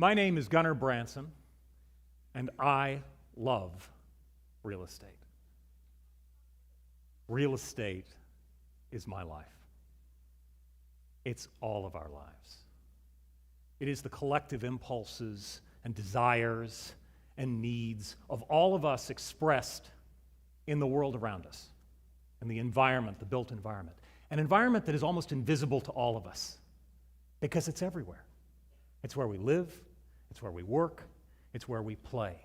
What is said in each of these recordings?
My name is Gunnar Branson, and I love real estate. Real estate is my life. It's all of our lives. It is the collective impulses and desires and needs of all of us expressed in the world around us, in the environment, the built environment. An environment that is almost invisible to all of us because it's everywhere. It's where we live, it's where we work, it's where we play.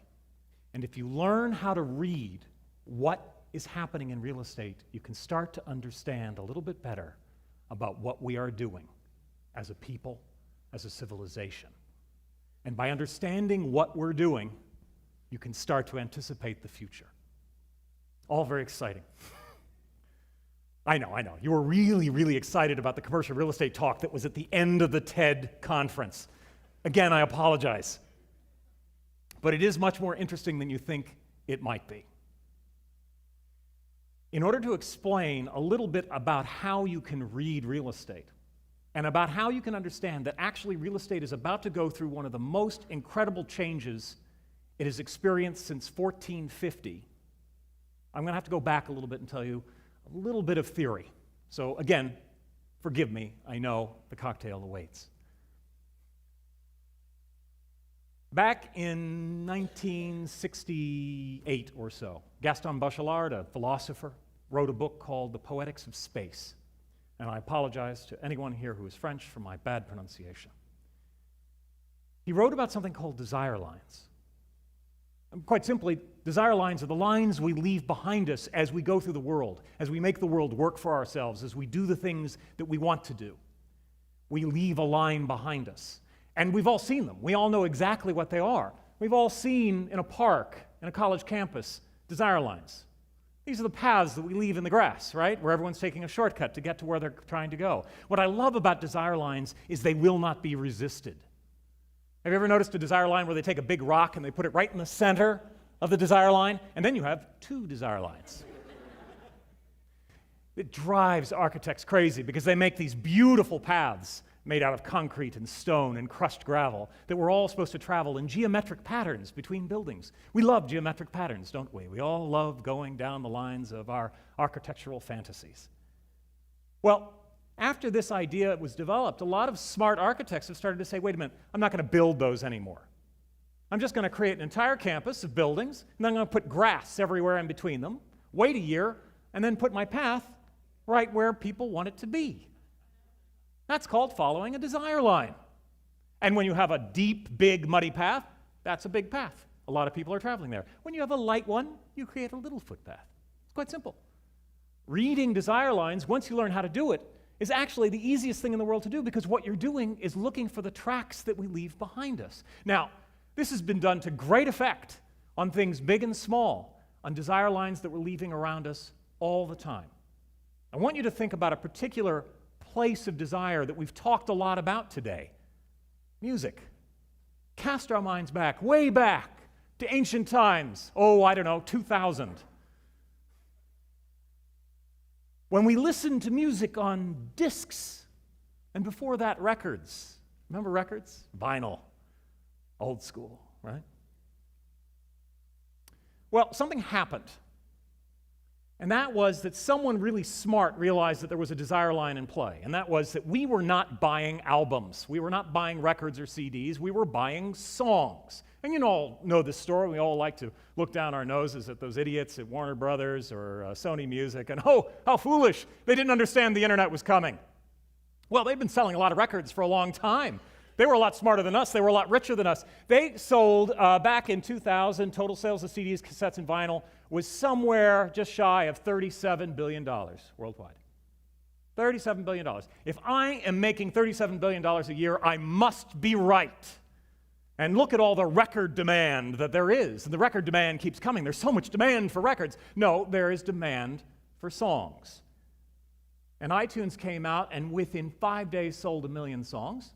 And if you learn how to read what is happening in real estate, you can start to understand a little bit better about what we are doing as a people, as a civilization. And by understanding what we're doing, you can start to anticipate the future. All very exciting. I know. You were really, really excited about the commercial real estate talk that was at the end of the TED conference. Again, I apologize. But it is much more interesting than you think it might be. In order to explain a little bit about how you can read real estate and about how you can understand that actually real estate is about to go through one of the most incredible changes it has experienced since 1450, I'm going to have to go back a little bit and tell you a little bit of theory. So again, forgive me, I know the cocktail awaits. Back in 1968 or so, Gaston Bachelard, a philosopher, wrote a book called The Poetics of Space. And I apologize to anyone here who is French for my bad pronunciation. He wrote about something called desire lines. And quite simply, desire lines are the lines we leave behind us as we go through the world, as we make the world work for ourselves, as we do the things that we want to do. We leave a line behind us. And we've all seen them. We all know exactly what they are. We've all seen in a park, in a college campus, desire lines. These are the paths that we leave in the grass, right? Where everyone's taking a shortcut to get to where they're trying to go. What I love about desire lines is they will not be resisted. Have you ever noticed a desire line where they take a big rock and they put it right in the center of the desire line, and then you have two desire lines? It drives architects crazy because they make these beautiful paths made out of concrete and stone and crushed gravel that we're all supposed to travel in geometric patterns between buildings. We love geometric patterns, don't we? We all love going down the lines of our architectural fantasies. Well, after this idea was developed, a lot of smart architects have started to say, wait a minute, I'm not going to build those anymore. I'm just going to create an entire campus of buildings, and then I'm going to put grass everywhere in between them, wait a year, and then put my path right where people want it to be. That's called following a desire line. And when you have a deep, big, muddy path, that's a big path. A lot of people are traveling there. When you have a light one, you create a little footpath. It's quite simple. Reading desire lines, once you learn how to do it, is actually the easiest thing in the world to do because what you're doing is looking for the tracks that we leave behind us. Now, this has been done to great effect on things big and small, on desire lines that we're leaving around us all the time. I want you to think about a particular place of desire that we've talked a lot about today. Music. Cast our minds back, way back to ancient times. 2000. When we listened to music on discs, and before that, records. Remember records? Vinyl. Old school, right? Well, something happened. And that was that someone really smart realized that there was a desire line in play. And that was that we were not buying albums. We were not buying records or CDs. We were buying songs. And you all know this story. We all like to look down our noses at those idiots at Warner Brothers or Sony Music. And oh, how foolish. They didn't understand the internet was coming. Well, they've been selling a lot of records for a long time. They were a lot smarter than us. They were a lot richer than us. They sold, back in 2000, total sales of CDs, cassettes, and vinyl was somewhere just shy of $37 billion worldwide. $37 billion. If I am making $37 billion a year, I must be right. And look at all the record demand that there is. And the record demand keeps coming. There's so much demand for records. No, there is demand for songs. And iTunes came out and within 5 days sold 1 million songs.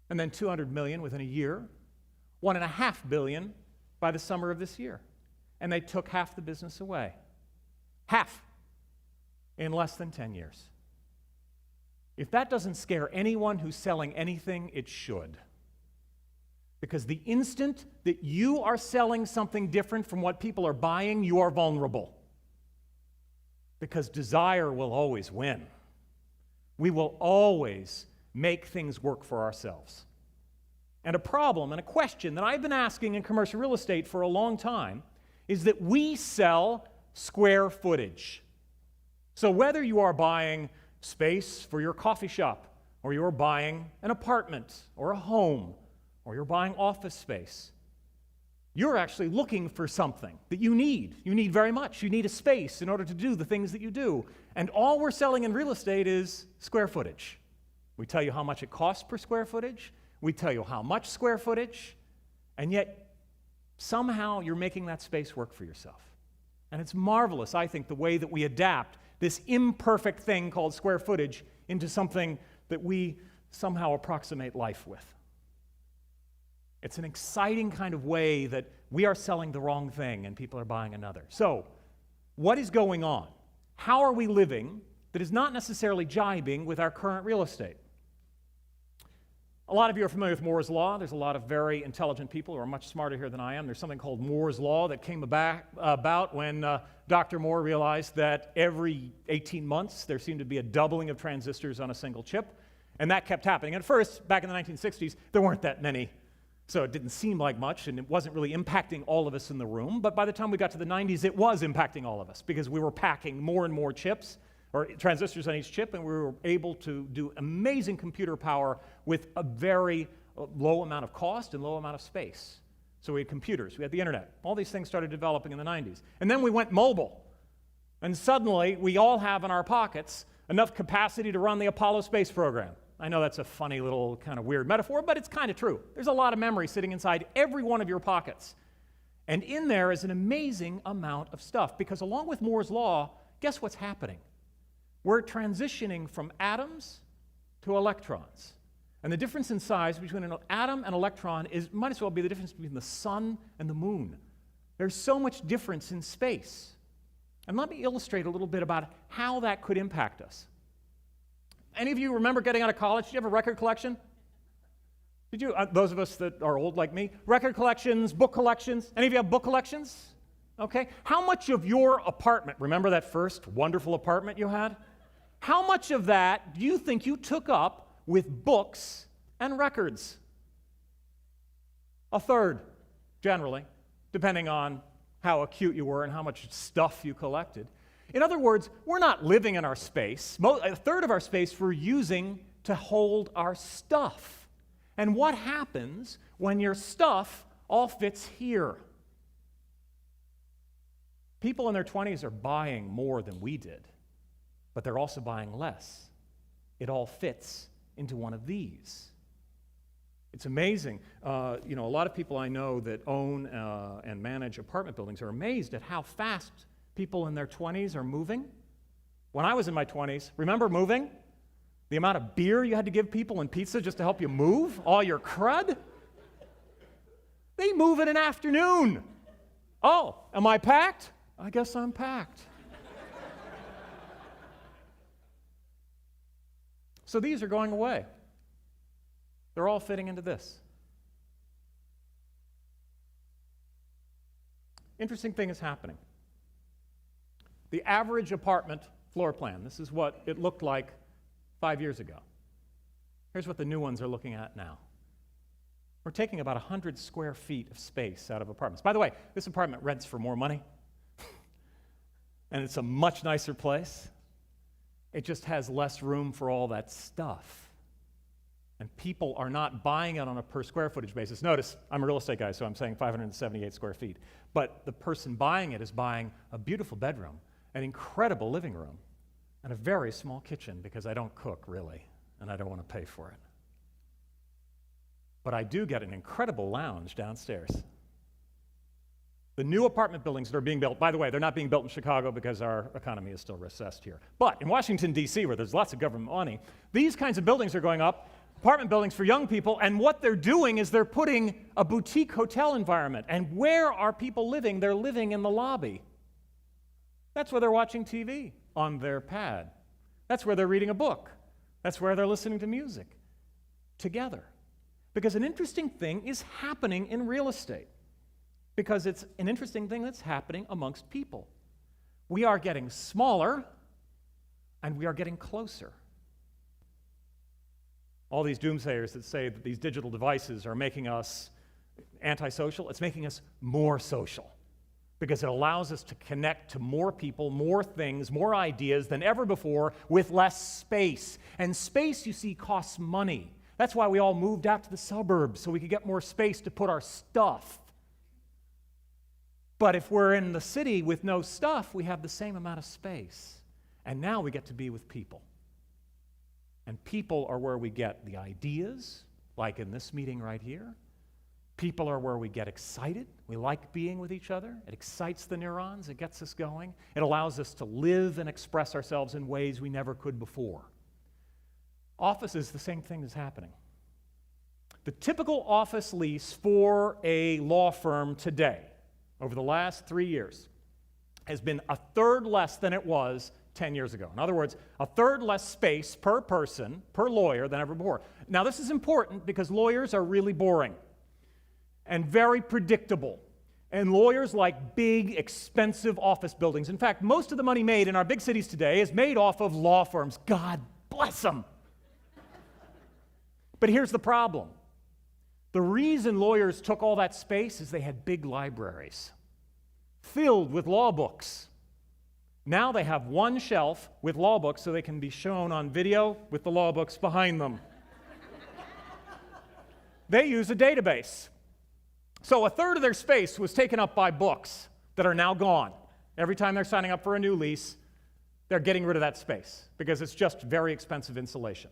And then 200 million within a year, 1.5 billion by the summer of this year. And they took half the business away. Half in less than 10 years. If that doesn't scare anyone who's selling anything, it should. Because the instant that you are selling something different from what people are buying, you are vulnerable. Because desire will always win. We will always make things work for ourselves. And a problem and a question that I've been asking in commercial real estate for a long time is that we sell square footage. So whether you are buying space for your coffee shop, or you're buying an apartment or a home, or you're buying office space, you're actually looking for something that you need. You need very much. You need a space in order to do the things that you do. And all we're selling in real estate is square footage. We tell you how much it costs per square footage. We tell you how much square footage. And yet, somehow you're making that space work for yourself. And it's marvelous, I think, the way that we adapt this imperfect thing called square footage into something that we somehow approximate life with. It's an exciting kind of way that we are selling the wrong thing and people are buying another. So, what is going on? How are we living that is not necessarily jibing with our current real estate? A lot of you are familiar with Moore's Law. There's a lot of very intelligent people who are much smarter here than I am. There's something called Moore's Law that came about when Dr. Moore realized that every 18 months there seemed to be a doubling of transistors on a single chip, and that kept happening. At first, back in the 1960s, there weren't that many, so it didn't seem like much, and it wasn't really impacting all of us in the room. But by the time we got to the 90s, it was impacting all of us because we were packing more and more chips, or transistors on each chip, and we were able to do amazing computer power with a very low amount of cost and low amount of space. So we had computers, we had the internet. All these things started developing in the 90s. And then we went mobile. And suddenly, we all have in our pockets enough capacity to run the Apollo space program. I know that's a funny little kind of weird metaphor, but it's kind of true. There's a lot of memory sitting inside every one of your pockets. And in there is an amazing amount of stuff, because along with Moore's Law, guess what's happening? We're transitioning from atoms to electrons. And the difference in size between an atom and electron might as well be the difference between the sun and the moon. There's so much difference in space. And let me illustrate a little bit about how that could impact us. Any of you remember getting out of college? Did you have a record collection? Did you? Those of us that are old like me, record collections, book collections. Any of you have book collections? Okay. How much of your apartment, remember that first wonderful apartment you had? How much of that do you think you took up with books and records? A third, generally, depending on how acute you were and how much stuff you collected. In other words, we're not living in our space. A third of our space we're using to hold our stuff. And what happens when your stuff all fits here? People in their 20s are buying more than we did, but they're also buying less. It all fits into one of these. It's amazing. A lot of people I know that own and manage apartment buildings are amazed at how fast people in their 20s are moving. When I was in my 20s, remember moving? The amount of beer you had to give people and pizza just to help you move? All your crud? They move in an afternoon. Oh, am I packed? I guess I'm packed. So these are going away. They're all fitting into this. Interesting thing is happening. The average apartment floor plan, this is what it looked like 5 years ago. Here's what the new ones are looking at now. We're taking about 100 square feet of space out of apartments. By the way, this apartment rents for more money, and it's a much nicer place. It just has less room for all that stuff. And people are not buying it on a per square footage basis. Notice, I'm a real estate guy, so I'm saying 578 square feet. But the person buying it is buying a beautiful bedroom, an incredible living room, and a very small kitchen, because I don't cook, really, and I don't want to pay for it. But I do get an incredible lounge downstairs. The new apartment buildings that are being built, by the way, they're not being built in Chicago because our economy is still recessed here. But in Washington, D.C., where there's lots of government money, these kinds of buildings are going up, apartment buildings for young people, and what they're doing is they're putting a boutique hotel environment. And where are people living? They're living in the lobby. That's where they're watching TV, on their pad. That's where they're reading a book. That's where they're listening to music, together. Because an interesting thing is happening in real estate. Because it's an interesting thing that's happening amongst people. We are getting smaller, and we are getting closer. All these doomsayers that say that these digital devices are making us antisocial, it's making us more social. Because it allows us to connect to more people, more things, more ideas than ever before with less space. And space, you see, costs money. That's why we all moved out to the suburbs, so we could get more space to put our stuff. But if we're in the city with no stuff, we have the same amount of space. And now we get to be with people. And people are where we get the ideas, like in this meeting right here. People are where we get excited. We like being with each other. It excites the neurons. It gets us going. It allows us to live and express ourselves in ways we never could before. Offices, the same thing is happening. The typical office lease for a law firm today, over the last 3 years, has been a third less than it was 10 years ago. In other words, a third less space per person, per lawyer, than ever before. Now, this is important because lawyers are really boring and very predictable. And lawyers like big, expensive office buildings. In fact, most of the money made in our big cities today is made off of law firms. God bless them. But here's the problem. The reason lawyers took all that space is they had big libraries filled with law books. Now they have one shelf with law books so they can be shown on video with the law books behind them. They use a database. So a third of their space was taken up by books that are now gone. Every time they're signing up for a new lease, they're getting rid of that space because it's just very expensive insulation.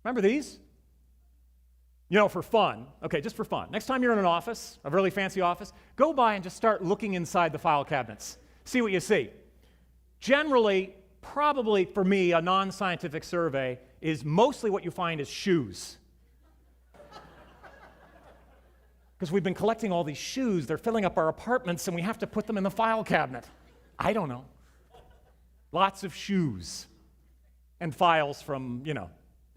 Remember these? You know, for fun, okay, just for fun. Next time you're in an office, a really fancy office, go by and just start looking inside the file cabinets. See what you see. Generally, probably for me, a non-scientific survey is mostly what you find is shoes. Because we've been collecting all these shoes, they're filling up our apartments, and we have to put them in the file cabinet. I don't know. Lots of shoes and files from,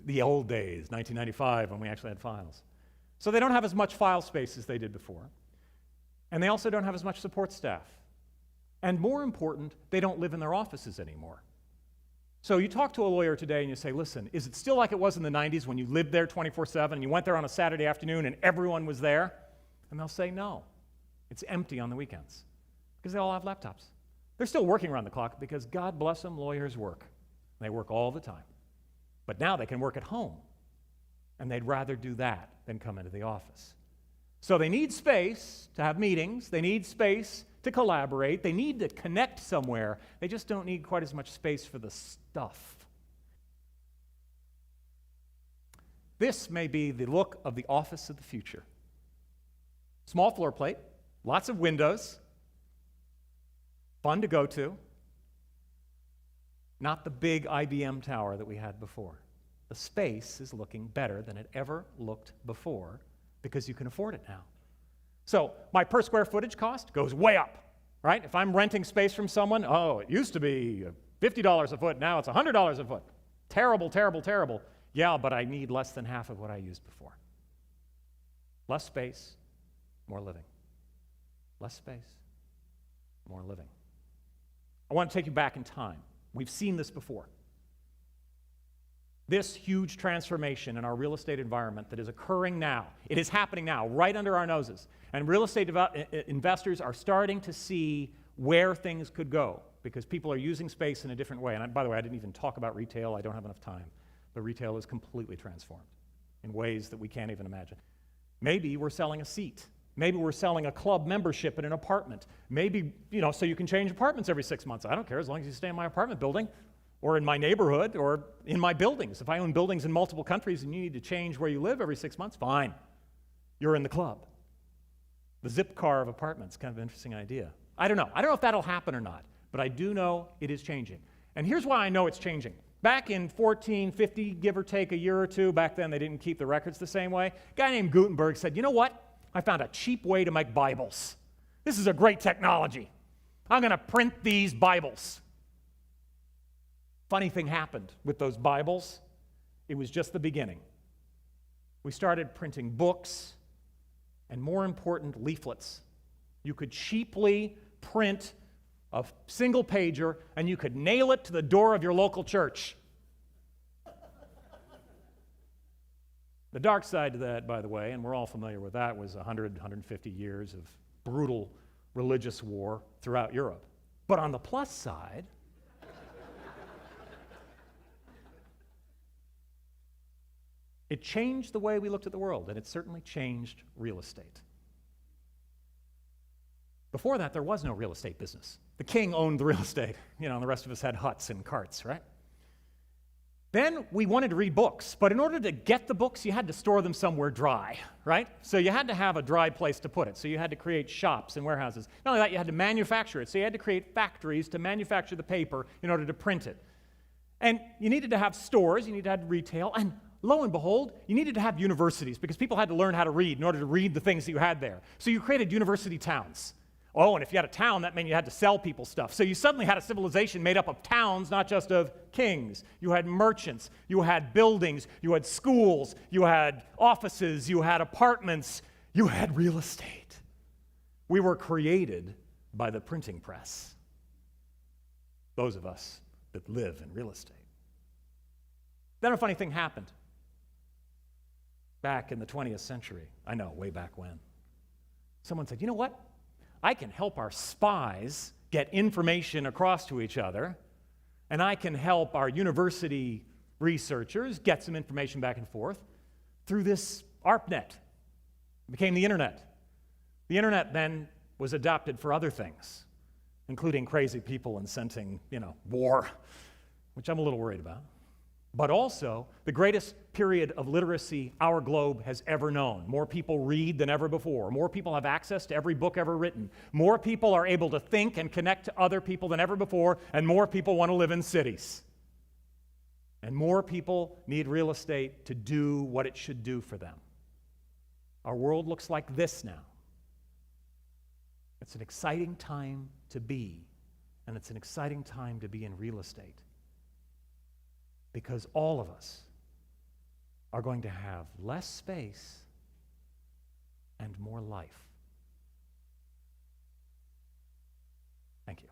the old days, 1995, when we actually had files. So they don't have as much file space as they did before. And they also don't have as much support staff. And more important, they don't live in their offices anymore. So you talk to a lawyer today and you say, listen, is it still like it was in the 90s when you lived there 24/7 and you went there on a Saturday afternoon and everyone was there? And they'll say no. It's empty on the weekends because they all have laptops. They're still working around the clock because, God bless them, lawyers work. They work all the time. But now they can work at home, and they'd rather do that than come into the office. So they need space to have meetings. They need space to collaborate. They need to connect somewhere. They just don't need quite as much space for the stuff. This may be the look of the office of the future. Small floor plate, lots of windows, fun to go to. Not the big IBM tower that we had before. The space is looking better than it ever looked before because you can afford it now. So my per square footage cost goes way up, right? If I'm renting space from someone, it used to be $50 a foot, now it's $100 a foot. Terrible, terrible, terrible. Yeah, but I need less than half of what I used before. Less space, more living. Less space, more living. I want to take you back in time. We've seen this before. This huge transformation in our real estate environment that is occurring now, it is happening now, right under our noses. And real estate investors are starting to see where things could go because people are using space in a different way. And by the way, I didn't even talk about retail. I don't have enough time. But retail is completely transformed in ways that we can't even imagine. Maybe we're selling a seat. Maybe we're selling a club membership in an apartment. Maybe, so you can change apartments every 6 months. I don't care as long as you stay in my apartment building or in my neighborhood or in my buildings. If I own buildings in multiple countries and you need to change where you live every 6 months, fine. You're in the club. The zip car of apartments, kind of an interesting idea. I don't know. I don't know if that'll happen or not, but I do know it is changing. And here's why I know it's changing. Back in 1450, give or take a year or two, back then they didn't keep the records the same way, a guy named Gutenberg said, you know what? I found a cheap way to make Bibles. This is a great technology. I'm going to print these Bibles. Funny thing happened with those Bibles. It was just the beginning. We started printing books and, more important, leaflets. You could cheaply print a single pager and you could nail it to the door of your local church. The dark side to that, by the way, and we're all familiar with that, was 150 years of brutal religious war throughout Europe. But on the plus side, it changed the way we looked at the world, and it certainly changed real estate. Before that, there was no real estate business. The king owned the real estate, and the rest of us had huts and carts, right? Then we wanted to read books, but in order to get the books, you had to store them somewhere dry, right? So you had to have a dry place to put it. So you had to create shops and warehouses. Not only that, you had to manufacture it. So you had to create factories to manufacture the paper in order to print it. And you needed to have stores, you needed to have retail, and lo and behold, you needed to have universities because people had to learn how to read in order to read the things that you had there. So you created university towns. Oh, and if you had a town, that meant you had to sell people stuff. So you suddenly had a civilization made up of towns, not just of kings. You had merchants, you had buildings, you had schools, you had offices, you had apartments, you had real estate. We were created by the printing press, those of us that live in real estate. Then a funny thing happened back in the 20th century. I know, way back when. Someone said, you know what? I can help our spies get information across to each other, and I can help our university researchers get some information back and forth through this ARPANET. It became the internet. The internet then was adopted for other things, including crazy people inciting, war, which I'm a little worried about. But also the greatest period of literacy our globe has ever known. More people read than ever before. More people have access to every book ever written. More people are able to think and connect to other people than ever before, and more people want to live in cities. And more people need real estate to do what it should do for them. Our world looks like this now. It's an exciting time to be, and it's an exciting time to be in real estate. Because all of us are going to have less space and more life. Thank you.